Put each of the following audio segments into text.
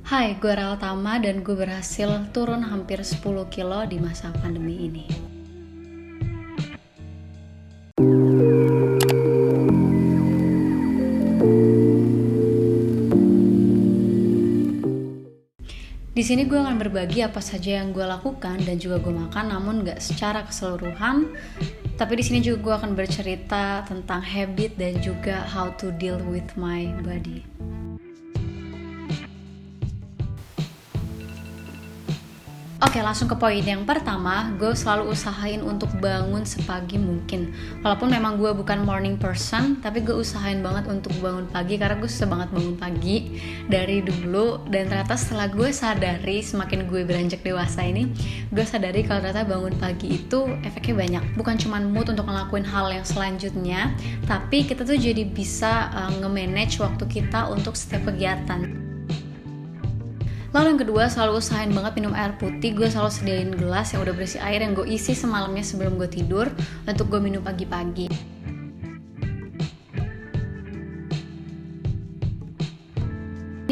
Hai, gue Rel Tama dan gue berhasil turun hampir 10 kilo di masa pandemi ini. Di sini gue akan berbagi apa saja yang gue lakukan dan juga gue makan, namun gak secara keseluruhan. Tapi di sini juga gue akan bercerita tentang habit dan juga how to deal with my body. Oke, langsung ke poin yang pertama. Gue selalu usahain untuk bangun sepagi mungkin. Walaupun memang gue bukan morning person, tapi gue usahain banget untuk bangun pagi karena gue susah banget bangun pagi dari dulu. Dan ternyata setelah gue sadari, semakin gue beranjak dewasa ini, gue sadari kalau ternyata bangun pagi itu efeknya banyak. Bukan cuma mood untuk ngelakuin hal yang selanjutnya, tapi kita tuh jadi bisa nge-manage waktu kita untuk setiap kegiatan. Lalu yang kedua, selalu usahain banget minum air putih. Gue selalu sediain gelas yang udah berisi air yang gue isi semalamnya sebelum gue tidur untuk gue minum pagi-pagi.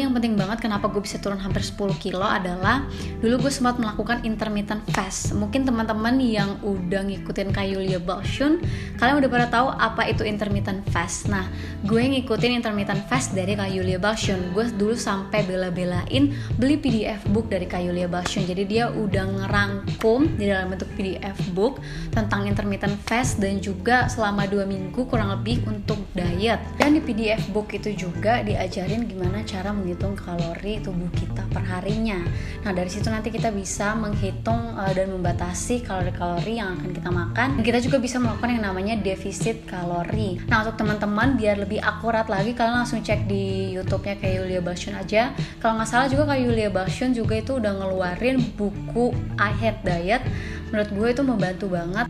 Yang penting banget kenapa gue bisa turun hampir 10 kilo adalah dulu gue sempat melakukan intermittent fast. Mungkin teman-teman yang udah ngikutin Kak Yulia Balchun, kalian udah pada tahu apa itu intermittent fast. Nah, gue ngikutin intermittent fast dari Kak Yulia Balchun. Gue dulu sampai bela-belain beli PDF book dari Kak Yulia Balchun. Jadi dia udah ngerangkum di dalam bentuk PDF book tentang intermittent fast dan juga selama 2 minggu kurang lebih untuk diet. Dan di PDF book itu juga diajarin gimana cara menghitung kalori tubuh kita per harinya. Nah, dari situ nanti kita bisa menghitung dan membatasi kalori-kalori yang akan kita makan. Dan kita juga bisa melakukan yang namanya defisit kalori. Nah, untuk teman-teman biar lebih akurat lagi, kalian langsung cek di YouTube-nya Kak Yulia Balchun aja. Kalau nggak salah juga Kak Yulia Balchun juga itu udah ngeluarin buku I Hate Diet. Menurut gue itu membantu banget.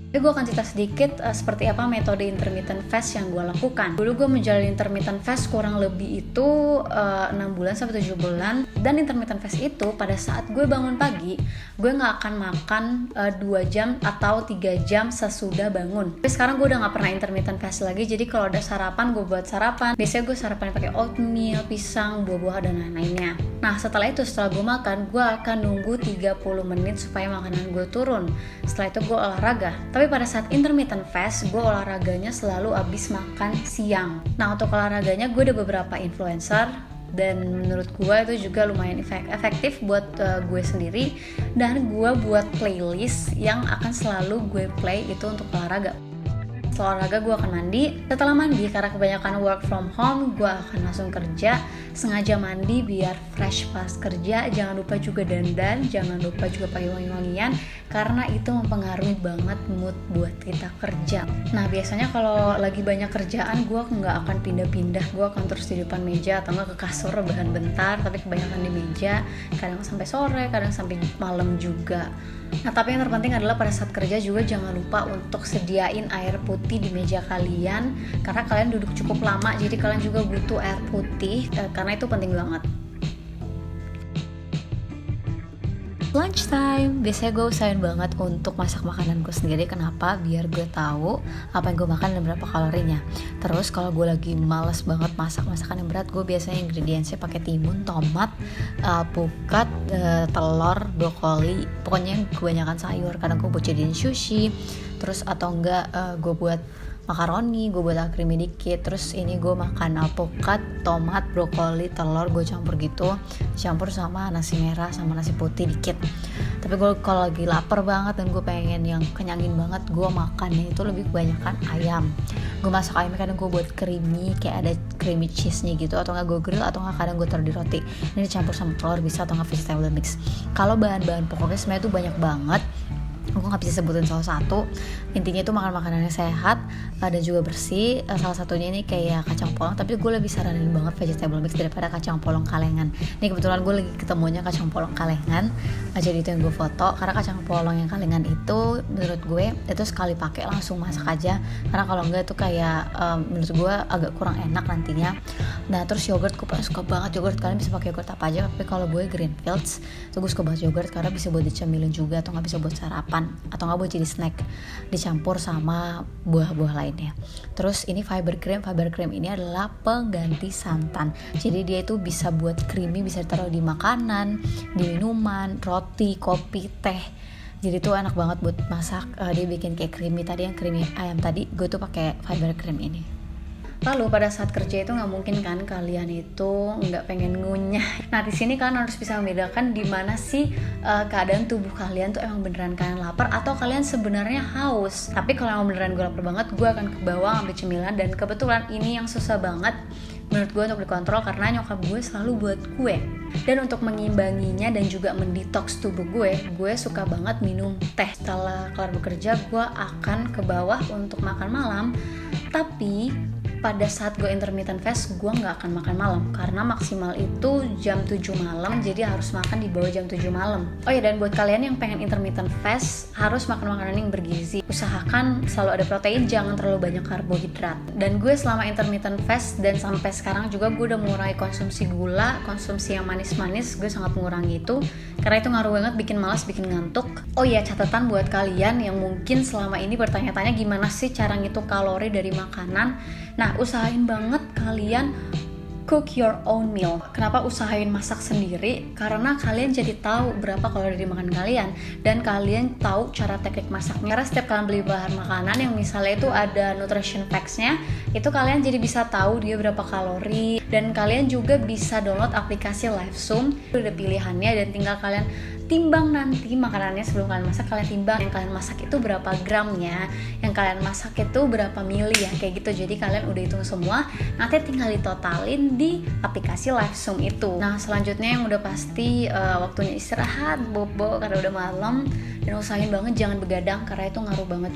Jadi gue akan cerita sedikit seperti apa metode intermittent fast yang gue lakukan. Dulu gue menjalani intermittent fast kurang lebih itu 6 bulan sampai 7 bulan. Dan intermittent fast itu pada saat gue bangun pagi, gue gak akan makan 2 jam atau 3 jam sesudah bangun. Tapi sekarang gue udah gak pernah intermittent fast lagi. Jadi kalau ada sarapan, gue buat sarapan. Biasanya gue sarapan pakai oatmeal, pisang, buah-buah dan lain-lainnya. Nah, setelah gue makan, gue akan nunggu 30 menit supaya makanan gue turun. Setelah itu gue olahraga. Tapi pada saat intermittent fast, gue olahraganya selalu abis makan siang. Nah, untuk olahraganya gue ada beberapa influencer dan menurut gue itu juga lumayan efektif buat gue sendiri. Dan gue buat playlist yang akan selalu gue play itu untuk olahraga. Setelah olahraga gue akan mandi. Setelah mandi, karena kebanyakan work from home, gue akan langsung kerja. Sengaja mandi biar fresh pas kerja. Jangan lupa juga dandan, jangan lupa juga pakai wangi-wangian, karena itu mempengaruhi banget mood buat kita kerja. Nah, biasanya kalau lagi banyak kerjaan, gue nggak akan pindah-pindah. Gue akan terus di depan meja atau nggak ke kasur bahan bentar, tapi kebanyakan di meja. Kadang sampai sore, kadang sampai malam juga. Nah, tapi yang terpenting adalah pada saat kerja juga jangan lupa untuk sediain air putih di meja kalian, karena kalian duduk cukup lama, jadi kalian juga butuh air putih, karena itu penting banget. Lunchtime, biasanya gue usahain banget untuk masak makanan gue sendiri. Kenapa? Biar gue tahu apa yang gue makan dan berapa kalorinya. Terus kalau gue lagi males banget masak masakan yang berat, gue biasanya ingredientsnya pakai timun, tomat, alpukat, telur, brokoli, pokoknya kebanyakan sayur. Kadang gue buat jadiin sushi, terus atau enggak gue buat makaroni, gue buat creamy dikit. Terus ini gue makan alpukat, tomat, brokoli, telur, gue campur gitu, campur sama nasi merah sama nasi putih dikit. Tapi gue kalau lagi lapar banget dan gue pengen yang kenyangin banget, gue makannya itu lebih kebanyakan ayam. Gue masak ayamnya kadang gue buat creamy, kayak ada creamy cheese-nya gitu, atau nggak gue grill, atau nggak kadang gue taruh di roti. Ini dicampur sama telur bisa, atau nggak vegetable mix. Kalau bahan-bahan pokoknya sebenarnya itu banyak banget, gue gak bisa sebutin salah satu. Intinya itu makan makanannya sehat dan juga bersih. Salah satunya ini kayak kacang polong, tapi gue lebih saranin banget vegetable mix daripada kacang polong kalengan. Ini kebetulan gue lagi ketemunya kacang polong kalengan, jadi itu yang gue foto. Karena kacang polong yang kalengan itu menurut gue itu sekali pakai langsung masak aja, karena kalau enggak itu kayak menurut gue agak kurang enak nantinya. Nah, terus yogurt, gue paling suka banget yogurt. Kalian bisa pakai yogurt apa aja, tapi kalau gue Greenfields tuh gue suka banget yogurt karena bisa buat dicemilin juga atau nggak bisa buat sarapan. makan atau nggak buat jadi snack dicampur sama buah-buah lainnya. Terus ini fiber cream ini adalah pengganti santan, jadi dia itu bisa buat creamy, bisa ditaruh di makanan, di minuman, roti, kopi, teh. Jadi tuh enak banget buat masak. Dia bikin kayak creamy, tadi yang creamy ayam tadi gue tuh pakai fiber cream ini. Lalu pada saat kerja itu nggak mungkin kan kalian itu nggak pengen ngunyah. Nah di sini kalian harus bisa membedakan di mana sih keadaan tubuh kalian tuh emang beneran kalian lapar atau kalian sebenarnya haus. Tapi kalau emang beneran gue lapar banget, gue akan ke bawah ambil cemilan, dan kebetulan ini yang susah banget menurut gue untuk dikontrol karena nyokap gue selalu buat gue. Dan untuk mengimbanginya dan juga mendetoks tubuh gue suka banget minum teh. Setelah kelar bekerja, gue akan ke bawah untuk makan malam. Tapi pada saat gue intermittent fast, gue gak akan makan malam karena maksimal itu jam 7 malam, jadi harus makan di bawah jam 7 malam. Oh ya, dan buat kalian yang pengen intermittent fast, harus makan makanan yang bergizi. Usahakan selalu ada protein, jangan terlalu banyak karbohidrat. Dan gue selama intermittent fast dan sampai sekarang juga gue udah mengurangi konsumsi gula, konsumsi yang manis-manis, gue sangat mengurangi itu karena itu ngaruh banget, bikin malas, bikin ngantuk. Oh iya, catatan buat kalian yang mungkin selama ini bertanya-tanya gimana sih cara ngitung kalori dari makanan. Nah, usahain banget kalian cook your own meal. Kenapa usahain masak sendiri? Karena kalian jadi tahu berapa kalori dimakan kalian, dan kalian tahu cara teknik masaknya. Karena setiap kalian beli bahan makanan yang misalnya itu ada nutrition facts-nya, itu kalian jadi bisa tahu dia berapa kalori. Dan kalian juga bisa download aplikasi Livesum, itu ada pilihannya, dan tinggal kalian timbang nanti makanannya sebelum kalian masak. Kalian timbang yang kalian masak itu berapa gramnya, yang kalian masak itu berapa mili ya, kayak gitu. Jadi kalian udah hitung semua, nanti tinggal ditotalin di aplikasi Livesum itu. Nah selanjutnya yang udah pasti waktunya istirahat, bobo karena udah malam, dan usahain banget jangan begadang karena itu ngaruh banget.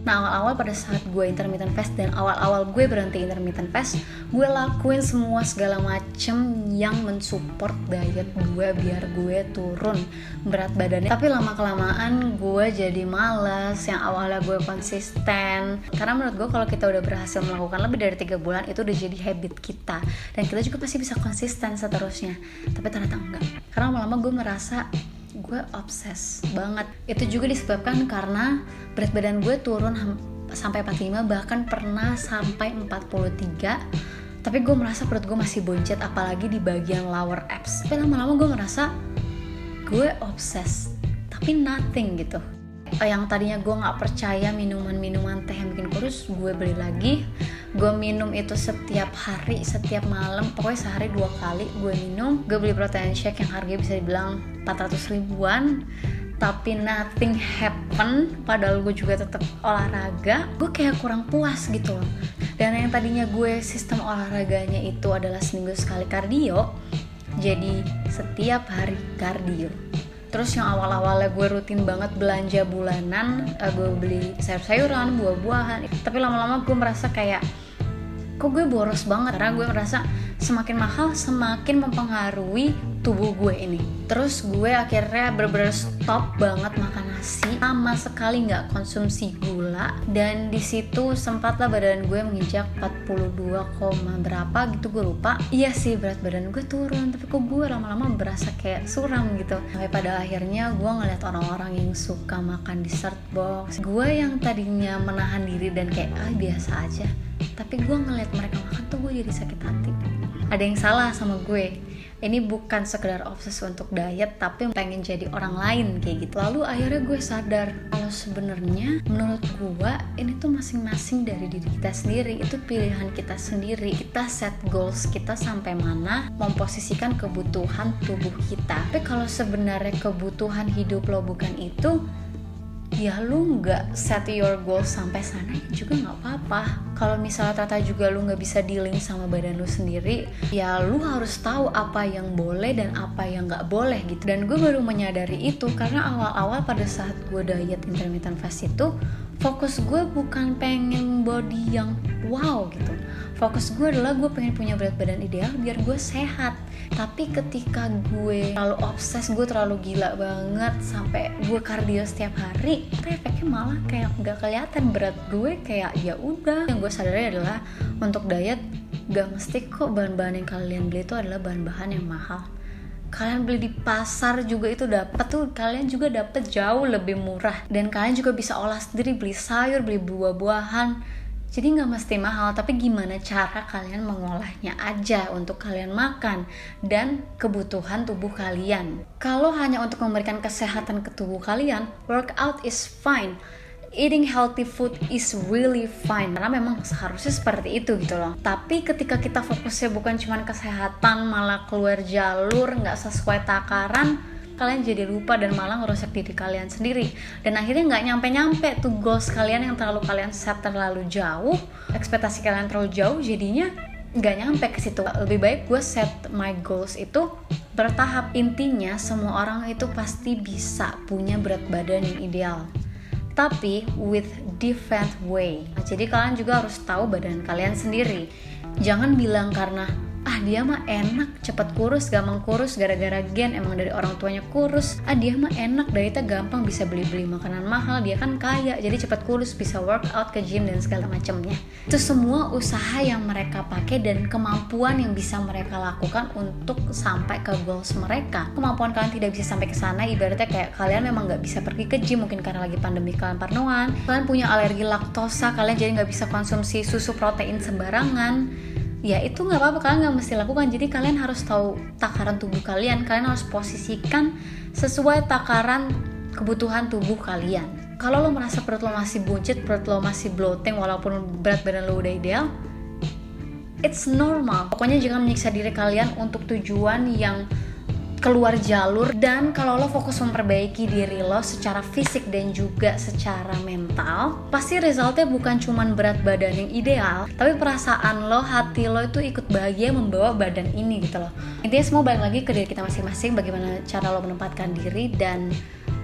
Nah awal-awal pada saat gue intermittent fast dan awal-awal gue berhenti intermittent fast, gue lakuin semua segala macem yang mensupport diet gue biar gue turun berat badannya. Tapi lama-kelamaan gue jadi malas yang awalnya gue konsisten. Karena menurut gue kalau kita udah berhasil melakukan lebih dari 3 bulan, itu udah jadi habit kita, dan kita juga pasti bisa konsisten seterusnya. Tapi ternyata enggak, karena lama-lama gue merasa gue obses banget. Itu juga disebabkan karena berat badan gue turun sampai 45, bahkan pernah sampai 43. Tapi gue merasa perut gue masih boncet, apalagi di bagian lower abs. Tapi lama-lama gue merasa gue obses, tapi nothing gitu. Yang tadinya gue gak percaya minuman-minuman teh yang bikin kurus, gue beli lagi. Gue minum itu setiap hari, setiap malam, pokoknya sehari 2 kali gue minum. Gue beli protein shake yang harganya bisa dibilang 400 ribuan, tapi nothing happen. Padahal gue juga tetap olahraga. Gue kayak kurang puas gitu loh. Dan yang tadinya gue sistem olahraganya itu adalah seminggu sekali kardio, jadi setiap hari kardio. Terus yang awal-awalnya gue rutin banget belanja bulanan, gue beli sayur-sayuran, buah-buahan. Tapi lama-lama gue merasa kayak, kok gue boros banget, karena gue merasa semakin mahal semakin mempengaruhi tubuh gue ini. Terus gue akhirnya bener-bener stop banget makan nasi, sama sekali nggak konsumsi gula, dan di situ sempatlah badan gue menginjak 42, berapa gitu, gue lupa. Iya sih, berat badan gue turun, tapi kok gue lama-lama berasa kayak suram gitu. Sampai pada akhirnya gue ngeliat orang-orang yang suka makan dessert box. Gue yang tadinya menahan diri dan kayak biasa aja, tapi gue ngeliat mereka makan tuh gue jadi sakit hati. Ada yang salah sama gue. Ini bukan sekedar obses untuk diet, tapi pengen jadi orang lain kayak gitu. Lalu akhirnya gue sadar kalau sebenarnya menurut gue ini tuh masing-masing dari diri kita sendiri. Itu pilihan kita sendiri. Kita set goals kita sampai mana, memposisikan kebutuhan tubuh kita. Tapi kalau sebenarnya kebutuhan hidup lo bukan itu, ya lu nggak set your goals sampai sana juga nggak apa-apa. Kalau misalnya ternyata juga lu nggak bisa dealing sama badan lu sendiri, ya lu harus tahu apa yang boleh dan apa yang nggak boleh gitu. Dan gue baru menyadari itu karena awal-awal pada saat gue diet intermittent fast itu, fokus gue bukan pengen body yang wow gitu. Fokus gue adalah gue pengen punya berat badan ideal biar gue sehat. Tapi ketika gue terlalu obses, gue terlalu gila banget sampai gue kardio setiap hari, itu efeknya malah kayak gak kelihatan berat gue, kayak ya udah. Yang gue sadari adalah untuk diet gak mesti kok bahan-bahan yang kalian beli itu adalah bahan-bahan yang mahal. kalian beli di pasar juga itu dapat tuh, kalian juga dapat jauh lebih murah. Dan kalian juga bisa olah sendiri, beli sayur, beli buah-buahan. Jadi nggak mesti mahal, tapi gimana cara kalian mengolahnya aja untuk kalian makan dan kebutuhan tubuh kalian. Kalau hanya untuk memberikan kesehatan ke tubuh kalian, workout is fine. Eating healthy food is really fine, karena memang seharusnya seperti itu gitu loh. Tapi ketika kita fokusnya bukan cuma kesehatan, malah keluar jalur nggak sesuai takaran, kalian jadi lupa dan malah ngerusak diri kalian sendiri. Dan akhirnya nggak nyampe-nyampe tuh goals kalian yang terlalu kalian set terlalu jauh, ekspektasi kalian terlalu jauh, jadinya nggak nyampe ke situ. Lebih baik gue set my goals itu bertahap. Intinya semua orang itu pasti bisa punya berat badan yang ideal, tapi with different way. Jadi kalian juga harus tahu badan kalian sendiri. Jangan bilang karena dia mah enak cepet kurus, gampang kurus gara-gara gen, emang dari orang tuanya kurus. Dia mah enak, dietnya gampang, bisa beli-beli makanan mahal, dia kan kaya jadi cepet kurus, bisa workout ke gym dan segala macamnya. Itu semua usaha yang mereka pakai dan kemampuan yang bisa mereka lakukan untuk sampai ke goals mereka. Kemampuan kalian tidak bisa sampai ke sana, ibaratnya kayak kalian memang nggak bisa pergi ke gym mungkin karena lagi pandemi, kalian parnoan, kalian punya alergi laktosa, kalian jadi nggak bisa konsumsi susu protein sembarangan. Ya itu nggak apa-apa, kalian nggak mesti lakukan. Jadi kalian harus tahu takaran tubuh kalian harus posisikan sesuai takaran kebutuhan tubuh kalian. Kalau lo merasa perut lo masih buncit, perut lo masih bloating walaupun berat badan lo udah ideal, it's normal. Pokoknya jangan menyiksa diri kalian untuk tujuan yang keluar jalur. Dan kalau lo fokus memperbaiki diri lo secara fisik dan juga secara mental, pasti resultnya bukan cuman berat badan yang ideal, tapi perasaan lo, hati lo itu ikut bahagia membawa badan ini gitu loh. Intinya semua balik lagi ke diri kita masing-masing, bagaimana cara lo menempatkan diri, dan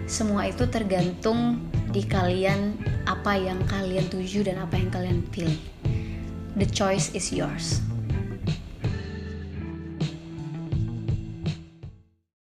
semua itu tergantung di kalian, apa yang kalian tuju dan apa yang kalian pilih. The choice is yours.